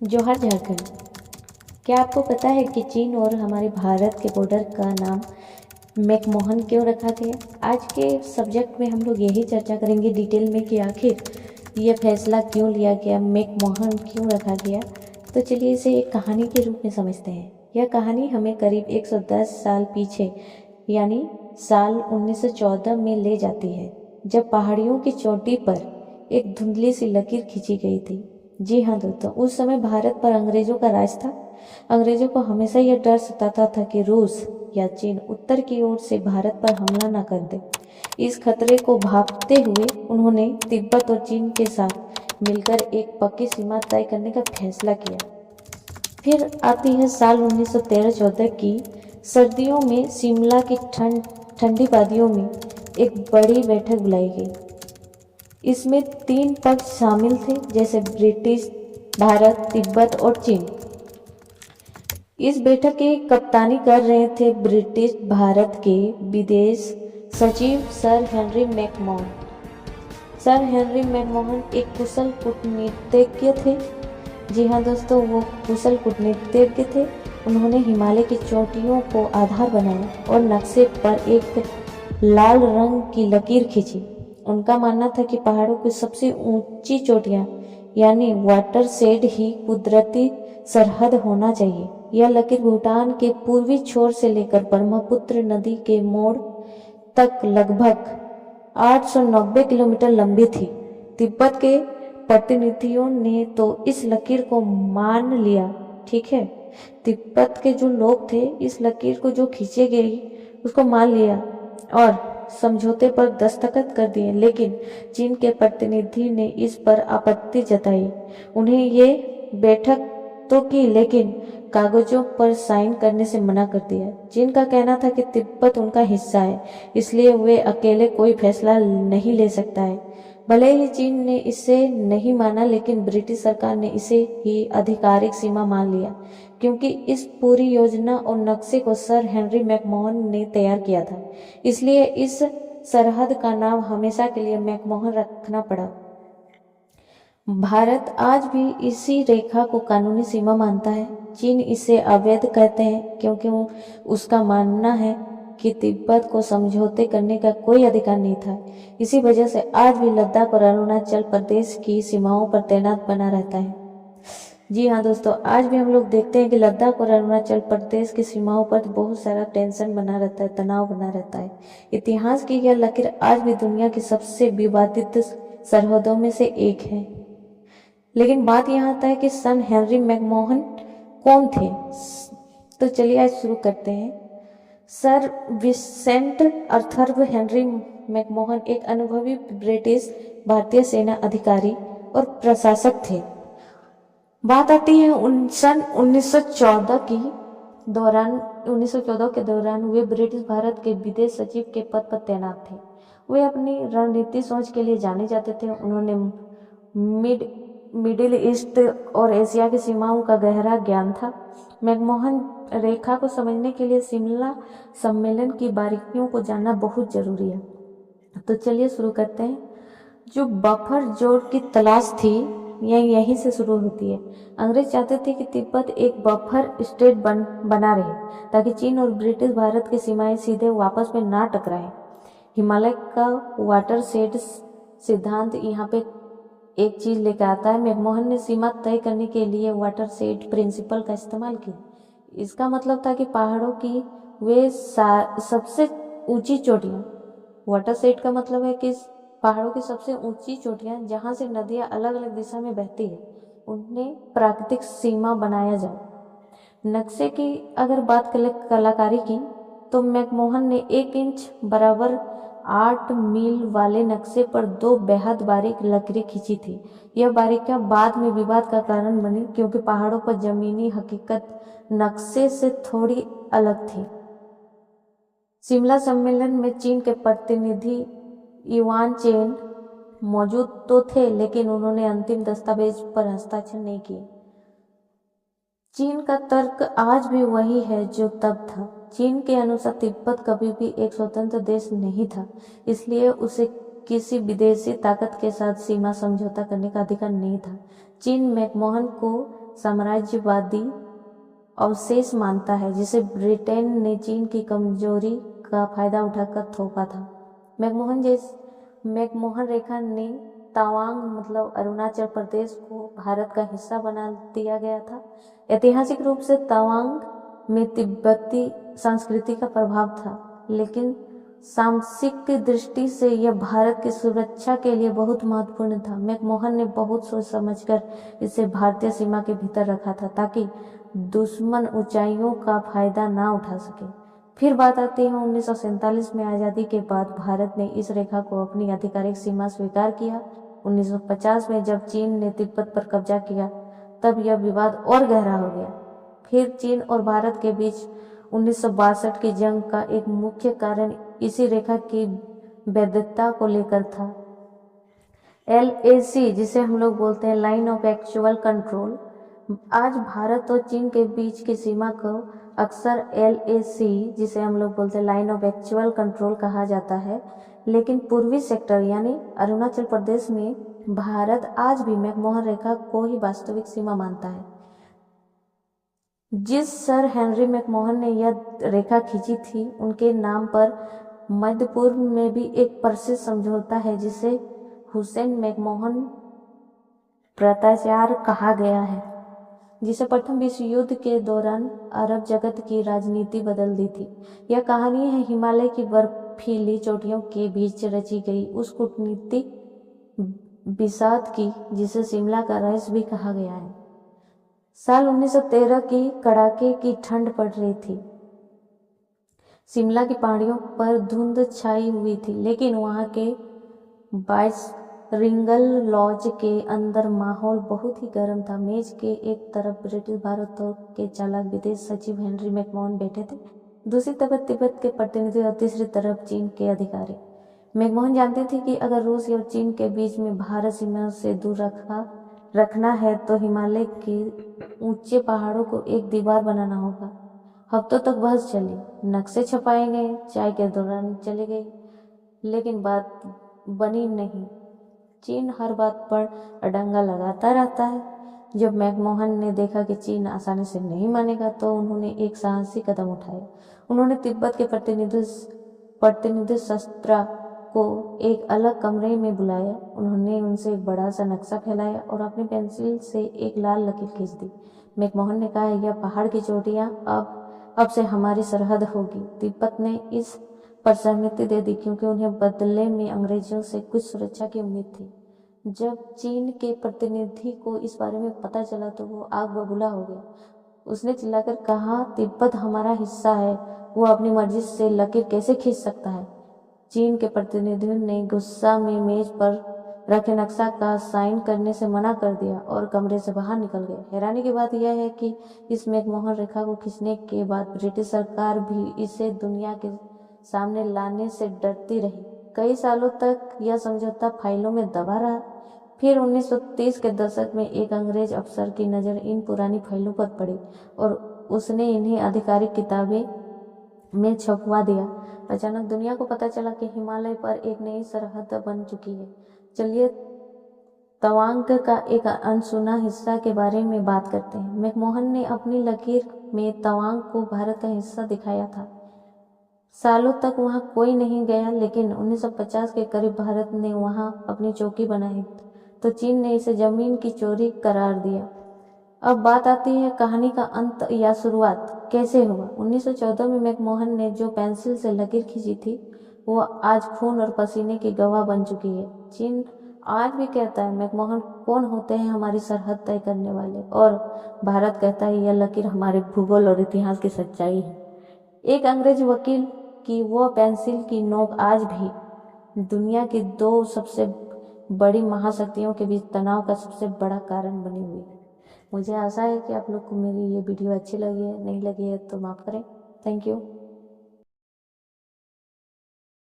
जोहार झारखंड। क्या आपको पता है कि चीन और हमारे भारत के बॉर्डर का नाम मैकमोहन क्यों रखा गया? आज के सब्जेक्ट में हम लोग यही चर्चा करेंगे डिटेल में कि आखिर यह फैसला क्यों लिया गया, मैकमोहन क्यों रखा गया। तो चलिए इसे एक कहानी के रूप में समझते हैं। यह कहानी हमें करीब 110 साल पीछे यानी साल 1914 में ले जाती है, जब पहाड़ियों की चोटी पर एक धुंधली सी लकीर खींची गई थी। जी हाँ दोस्तों, उस समय भारत पर अंग्रेजों का राज था। अंग्रेजों को हमेशा यह डर सताता था कि रूस या चीन उत्तर की ओर से भारत पर हमला न कर दे। इस खतरे को भांपते हुए उन्होंने तिब्बत और चीन के साथ मिलकर एक पक्की सीमा तय करने का फैसला किया। फिर आती है साल 1913-14 की सर्दियों में शिमला की ठंडी वादियों में एक बड़ी बैठक बुलाई गई। इसमें 3 पक्ष शामिल थे, जैसे ब्रिटिश, भारत, तिब्बत और चीन। इस बैठक की कप्तानी कर रहे थे ब्रिटिश भारत के विदेश सचिव sir Henry McMahon. Sir Henry McMahon एक कुशल कूटनीतिज्ञ थे। जी हाँ दोस्तों, वो कुशल कूटनीतिज्ञ थे। उन्होंने हिमालय की चोटियों को आधार बनाया और नक्शे पर एक लाल रंग की लकीर खींची। उनका मानना था कि पहाड़ों की सबसे ऊंची चोटियां यानी वाटरशेड ही कुदरती सरहद होना चाहिए। यह लकीर भूटान के पूर्वी छोर से लेकर ब्रह्मपुत्र नदी के मोड़ तक लगभग 890 किलोमीटर लंबी थी। तिब्बत के प्रतिनिधियों ने तो इस लकीर को मान लिया, ठीक है। तिब्बत के जो लोग थे इस लकीर को जो खींचे गई उसको मान लिया और समझौते पर दस्तखत कर दिए, लेकिन चीन के प्रतिनिधि ने इस पर आपत्ति जताई। उन्हें ये बैठक तो की, लेकिन कागजों पर साइन करने से मना कर दिया। चीन का कहना था कि तिब्बत उनका हिस्सा है, इसलिए वे अकेले कोई फैसला नहीं ले सकता है। भले ही चीन ने इसे नहीं माना, लेकिन ब्रिटिश सरकार ने इसे ही आधिकारिक सीमा मान लिया, क्योंकि इस पूरी योजना और नक्शे को सर हेनरी मैकमोहन ने तैयार किया था। इसलिए इस सरहद का नाम हमेशा के लिए मैकमोहन रखना पड़ा। भारत आज भी इसी रेखा को कानूनी सीमा मानता है। चीन इसे अवैध कहते हैं, क्योंकि उसका मानना है कि तिब्बत को समझौते करने का कोई अधिकार नहीं था। इसी वजह से आज भी लद्दाख और अरुणाचल प्रदेश की सीमाओं पर तैनात बना रहता है। जी हाँ दोस्तों, आज भी हम लोग देखते हैं कि लद्दाख और अरुणाचल प्रदेश की सीमाओं पर बहुत सारा टेंशन बना रहता है, तनाव बना रहता है। इतिहास की यह लकीर आज भी दुनिया की सबसे विवादित सरहदों में से एक है। लेकिन बात यहाँ आता है कि सन हेनरी मैकमोहन कौन थे। तो चलिए आज शुरू करते हैं। सर विसेंट अर्थर हेनरी मैकमोहन एक अनुभवी ब्रिटिश भारतीय सेना अधिकारी और प्रशासक थे। बात आती है सन 1914 के दौरान वे ब्रिटिश भारत के विदेश सचिव के पद पर तैनात थे। वे अपनी रणनीति सोच के लिए जाने जाते थे। उन्होंने मिडिल ईस्ट और एशिया की सीमाओं का गहरा ज्ञान था। मैकमोहन रेखा को समझने के लिए शिमला सम्मेलन की बारीकियों को जानना बहुत जरूरी है। तो चलिए शुरू करते हैं। जो बफर जोन की तलाश थी यहीं से शुरू होती है। अंग्रेज चाहते थे कि तिब्बत एक बफर स्टेट बना रहे, ताकि चीन और ब्रिटिश भारत की सीमाएं सीधे वापस में ना टकराएं। हिमालय का वाटरशेड सिद्धांत यहाँ पे एक चीज लेकर आता है। मैकमोहन ने सीमा तय करने के लिए वाटरशेड प्रिंसिपल का इस्तेमाल किया। इसका मतलब था कि पहाड़ों की वे सबसे ऊंची चोटियां, वाटरशेड का मतलब है कि पहाड़ों की सबसे ऊंची चोटियां जहां से नदियां अलग अलग दिशा में बहती है, उन्हें प्राकृतिक सीमा बनाया जाए। नक्शे की अगर बात करें कलाकारी की, तो मैकमोहन ने 1 इंच बराबर 8 मील वाले नक्शे पर 2 बेहद बारीक लकीरें खींची थी। यह बारीकियां बाद में विवाद का कारण बनी, क्योंकि पहाड़ों पर जमीनी हकीकत नक्शे से थोड़ी अलग थी। शिमला सम्मेलन में चीन के प्रतिनिधि युआन चेन मौजूद तो थे, लेकिन उन्होंने अंतिम दस्तावेज पर हस्ताक्षर नहीं किए। चीन का तर्क आज भी वही है जो तब था। चीन के अनुसार तिब्बत कभी भी एक स्वतंत्र देश नहीं था, इसलिए उसे किसी विदेशी ताकत के साथ सीमा समझौता करने का अधिकार नहीं था। चीन मैकमोहन को साम्राज्यवादी अवशेष मानता है जिसे ब्रिटेन ने चीन की कमजोरी का फायदा उठाकर थोपा था। मैकमोहन रेखा ने तवांग मतलब अरुणाचल प्रदेश को भारत का हिस्सा बना दिया गया था। ऐतिहासिक रूप से तवांग में तिब्बती संस्कृति का प्रभाव था, लेकिन सामरिक दृष्टि से यह भारत की सुरक्षा के लिए बहुत महत्वपूर्ण था। मैकमोहन ने बहुत सोच समझकर इसे भारतीय सीमा के भीतर रखा था ताकि दुश्मन ऊंचाइयों का फायदा ना उठा सके। फिर बात आती है 1947 में आज़ादी के बाद भारत ने इस रेखा को अपनी आधिकारिक सीमा स्वीकार किया। 1950 में जब चीन ने तिब्बत पर कब्जा किया तब यह विवाद और गहरा हो गया। फिर चीन और भारत के बीच 1962 की जंग का एक मुख्य कारण इसी रेखा की वैधता को लेकर था। LAC जिसे हम लोग बोलते हैं लाइन ऑफ एक्चुअल कंट्रोल, आज भारत और चीन के बीच की सीमा को अक्सर LAC जिसे हम लोग बोलते हैं लाइन ऑफ एक्चुअल कंट्रोल कहा जाता है। लेकिन पूर्वी सेक्टर यानी अरुणाचल प्रदेश में भारत आज भी मैकमोहन रेखा को ही वास्तविक सीमा मानता है। जिस सर हेनरी मैकमोहन ने यह रेखा खींची थी उनके नाम पर मध्य पूर्व में भी एक प्रसिद्ध समझौता है जिसे हुसैन मैकमोहन पत्राचार कहा गया है, जिसे प्रथम विश्व युद्ध के दौरान अरब जगत की राजनीति बदल दी थी। यह कहानी है हिमालय की बर्फीली चोटियों के बीच रची गई उस कूटनीतिक विषाद की जिसे शिमला का रहस्य भी कहा गया है। साल 1913 की कड़ाके की ठंड पड़ रही थी। शिमला की पहाड़ियों पर धुंध छाई हुई थी, लेकिन वहां के बाइसरिंगल लॉज के अंदर माहौल बहुत ही गर्म था। मेज के एक तरफ ब्रिटिश भारत के चालाक विदेश सचिव हेनरी मैकमोहन बैठे थे, दूसरी तरफ तिब्बत के प्रतिनिधि और तीसरी तरफ चीन के अधिकारी। मैकमोहन जानते थे कि अगर रूस और चीन के बीच में भारत सीमा से दूर रखना है तो हिमालय के ऊंचे पहाड़ों को एक दीवार बनाना होगा। हफ्तों तक बहस चली, नक्शे छपाए गए, चाय के दौरान चले गए, लेकिन बात बनी नहीं। चीन हर बात पर अड़ंगा लगाता रहता है। जब मैकमोहन ने देखा कि चीन आसानी से नहीं मानेगा तो उन्होंने एक साहसी कदम उठाया। उन्होंने तिब्बत के प्रतिनिधि शस्त्रा को एक अलग कमरे में बुलाया। उन्होंने उनसे एक बड़ा सा नक्शा फैलाया और अपनी पेंसिल से एक लाल लकीर खींच दी। मैकमोहन ने कहा, यह पहाड़ की चोटियां अब से हमारी सरहद होगी। तिब्बत ने इस पर सहमति दे दी क्योंकि उन्हें बदले में अंग्रेजों से कुछ सुरक्षा की उम्मीद थी। जब चीन के प्रतिनिधि को इस बारे में पता चला तो वो आग बबूला हो गया। उसने चिल्लाकर कहा, तिब्बत हमारा हिस्सा है, वो अपनी मर्जी से लकीर कैसे खींच सकता है। चीन के प्रतिनिधियों ने गुस्सा में मेज पर रखे नक्शा का साइन करने से मना कर दिया और कमरे से बाहर निकल गए। हैरानी की बात यह है कि इस मैकमोहन रेखा को खींचने के बाद ब्रिटिश सरकार भी इसे दुनिया के सामने लाने से डरती रही। कई सालों तक यह समझौता फाइलों में दबा रहा। फिर 1930 के दशक में एक अंग्रेज अफसर की नज़र इन पुरानी फाइलों पर पड़ी और उसने इन्हें आधिकारिक किताबें में छपवा दिया। अचानक दुनिया को पता चला कि हिमालय पर एक नई सरहद बन चुकी है। चलिए तवांग का एक अनसुना हिस्सा के बारे में बात करते हैं। मैकमोहन ने अपनी लकीर में तवांग को भारत का हिस्सा दिखाया था। सालों तक वहां कोई नहीं गया, लेकिन 1950 के करीब भारत ने वहां अपनी चौकी बनाई तो चीन ने इसे जमीन की चोरी करार दिया। अब बात आती है कहानी का अंत या शुरुआत कैसे हुआ। 1914 में मैकमोहन ने जो पेंसिल से लकीर खींची थी वो आज खून और पसीने की गवाह बन चुकी है। चीन आज भी कहता है मैकमोहन कौन होते हैं हमारी सरहद तय करने वाले, और भारत कहता है यह लकीर हमारे भूगोल और इतिहास की सच्चाई है। एक अंग्रेज वकील की वो पेंसिल की नोक आज भी दुनिया की दो सबसे बड़ी महाशक्तियों के बीच तनाव का सबसे बड़ा कारण बनी हुई है। मुझे आशा है कि आप लोग को मेरी ये वीडियो अच्छी लगी है। नहीं लगी है तो माफ़ करें। Thank you.